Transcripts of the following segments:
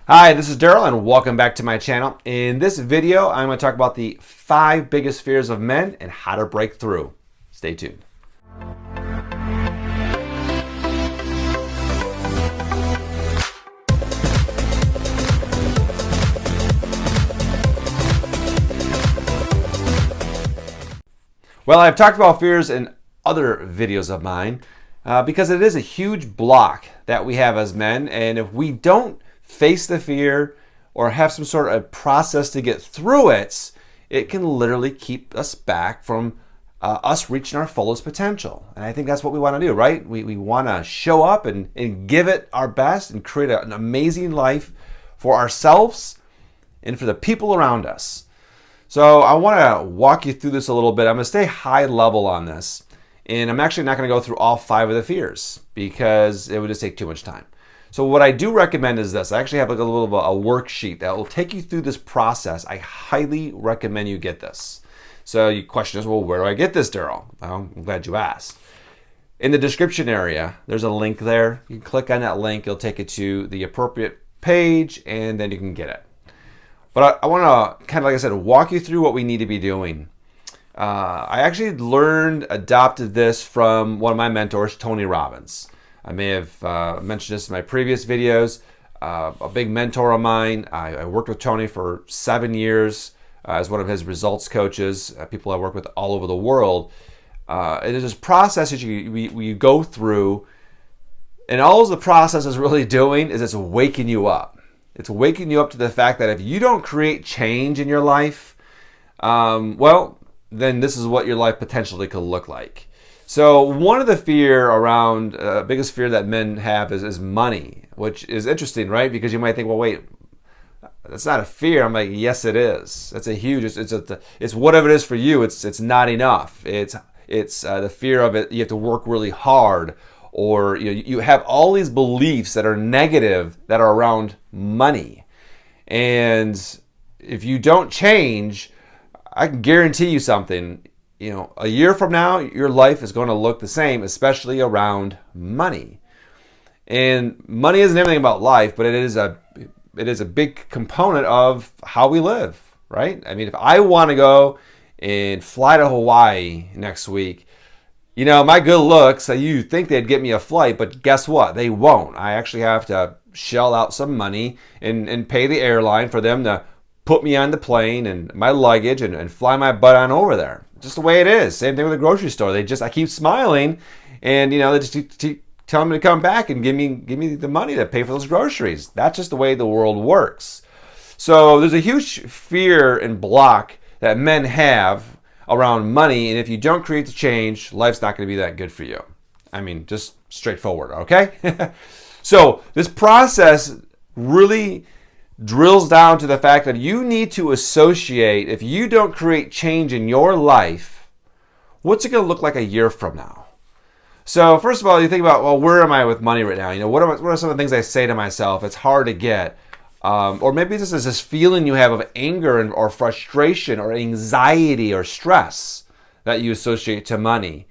Hi, this is Darryl and welcome back to my channel. In this video, I'm going to talk about the 5 biggest fears of men and how to break through. Stay tuned. Well, I've talked about fears in other videos of mine because it is a huge block that we have as men, and if we don't face the fear or have some sort of process to get through it, it can literally keep us back from us reaching our fullest potential. And I think that's what we want to do, right? We want to show up and give it our best and create an amazing life for ourselves and for the people around us. So I want to walk you through this a little bit. I'm going to stay high level on this, and I'm actually not going to go through all 5 of the fears because it would just take too much time. So what I do recommend is this. I actually have like a little bit of a worksheet that will take you through this process. I highly recommend you get this. So your question is, well, where do I get this, Darryl? Well, I'm glad you asked. In the description area, there's a link there. You can click on that link. It'll take you to the appropriate page, and then you can get it. But I want to kind of, like I said, walk you through what we need to be doing. I actually adopted this from one of my mentors, Tony Robbins. I may have mentioned this in my previous videos. A big mentor of mine. I worked with Tony for 7 years as one of his results coaches, people I work with all over the world. It is this process that you go through, and all the process is really doing is it's waking you up. It's waking you up to the fact that if you don't create change in your life, well, then this is what your life potentially could look like. So one of the biggest fear that men have is money, which is interesting, right? Because you might think, well, wait, that's not a fear. I'm like, yes, it is. That's a huge. It's whatever it is for you. It's not enough. It's the fear of it. You have to work really hard, or you have all these beliefs that are negative that are around money, and if you don't change, I can guarantee you something. A year from now, your life is going to look the same, especially around money. And money isn't everything about life, but it is a big component of how we live, right? I mean, if I want to go and fly to Hawaii next week, my good looks, you think they'd get me a flight, but guess what? They won't. I actually have to shell out some money and pay the airline for them to put me on the plane and my luggage and fly my butt on over there. Just the way it is. Same thing with the grocery store. I keep smiling, and they just tell me to come back and give me the money to pay for those groceries. That's just the way the world works. So there's a huge fear and block that men have around money, and if you don't create the change, life's not going to be that good for you. I mean, just straightforward, okay? So this process really drills down to the fact that you need to associate, if you don't create change in your life, what's it going to look like a year from now? So first of all, you think about, well, where am I with money right now? What are some of the things I say to myself? It's hard to get. Or maybe this is this feeling you have of anger or frustration or anxiety or stress that you associate to money.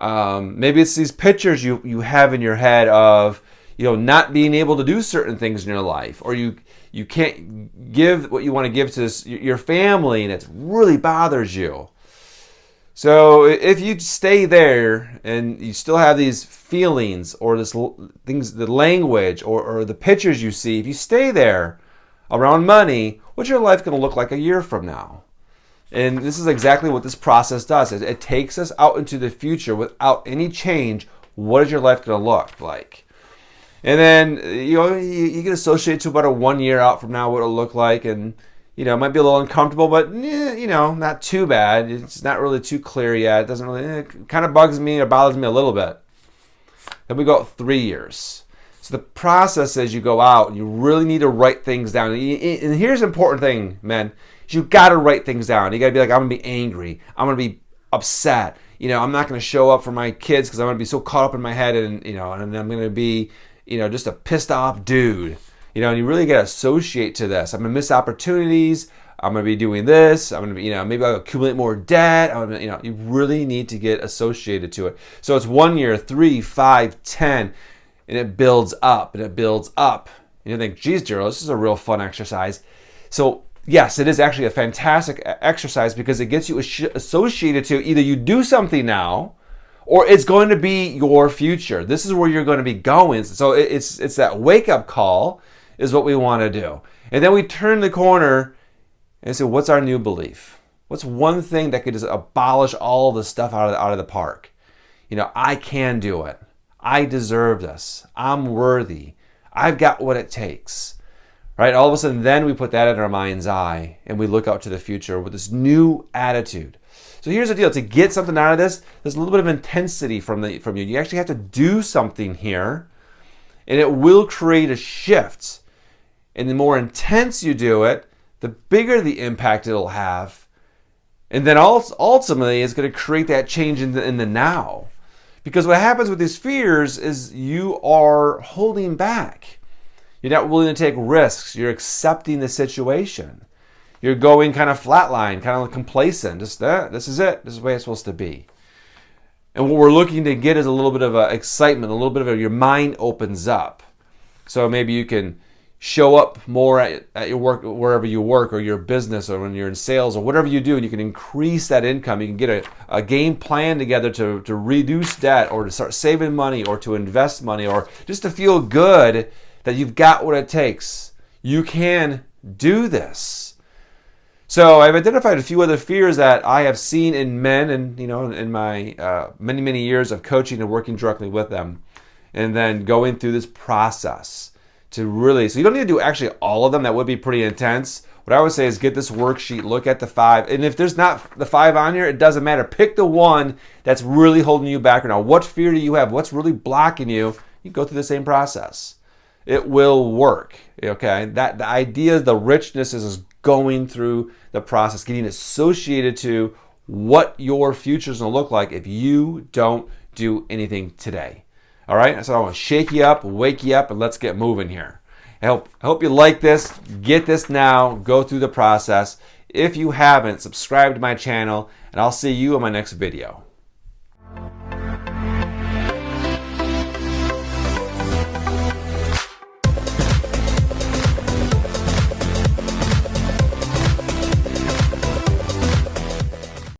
Maybe it's these pictures you have in your head of not being able to do certain things in your life, or you can't give what you want to give to your family, and it really bothers you. So if you stay there and you still have these feelings or the language or the pictures you see, if you stay there around money, what's your life going to look like a year from now? And this is exactly what this process does. It takes us out into the future without any change. What is your life going to look like? And then, you can associate to about a 1 year out from now what it'll look like. And, it might be a little uncomfortable, but, not too bad. It's not really too clear yet. It doesn't really, it kind of bugs me or bothers me a little bit. Then we go 3 years. So the process is you go out and you really need to write things down. And here's the important thing, men. You got to write things down. You got to be like, I'm going to be angry. I'm going to be upset. I'm not going to show up for my kids because I'm going to be so caught up in my head and I'm going to be just a pissed off dude, and you really got to associate to this. I'm going to miss opportunities. I'm going to be doing this. I'm going to be, maybe I'll accumulate more debt. You really need to get associated to it. So it's 1 year, 3, 5, 10, and it builds up and it builds up. And you think, geez, Darryl, this is a real fun exercise. So yes, it is actually a fantastic exercise because it gets you associated to either you do something now or it's going to be your future. This is where you're going to be going. So it's that wake-up call is what we want to do. And then we turn the corner and say, what's our new belief? What's one thing that could just abolish all the stuff out of the park? I can do it. I deserve this. I'm worthy. I've got what it takes. Right? All of a sudden, then we put that in our mind's eye and we look out to the future with this new attitude. So here's the deal. To get something out of this, there's a little bit of intensity from you. You actually have to do something here, and it will create a shift. And the more intense you do it, the bigger the impact it'll have. And then ultimately, it's going to create that change in the now. Because what happens with these fears is you are holding back. You're not willing to take risks. You're accepting the situation. You're going kind of flatline, kind of complacent. Just that. This is it. This is the way it's supposed to be. And what we're looking to get is a little bit of excitement, a little bit of your mind opens up. So maybe you can show up more at your work, wherever you work, or your business, or when you're in sales, or whatever you do, and you can increase that income. You can get a game plan together to reduce debt, or to start saving money, or to invest money, or just to feel good that you've got what it takes. You can do this. So I've identified a few other fears that I have seen in men, and in my many years of coaching and working directly with them, and then going through this process to really. So you don't need to do actually all of them. That would be pretty intense. What I would say is get this worksheet, look at the 5, and if there's not the 5 on here, it doesn't matter. Pick the one that's really holding you back right now. What fear do you have? What's really blocking you? You go through the same process. It will work, okay? That the idea, the richness is going through the process, getting associated to what your future is going to look like if you don't do anything today. All right? So I want to shake you up, wake you up, and let's get moving here. I hope you like this. Get this now. Go through the process. If you haven't, subscribe to my channel, and I'll see you in my next video.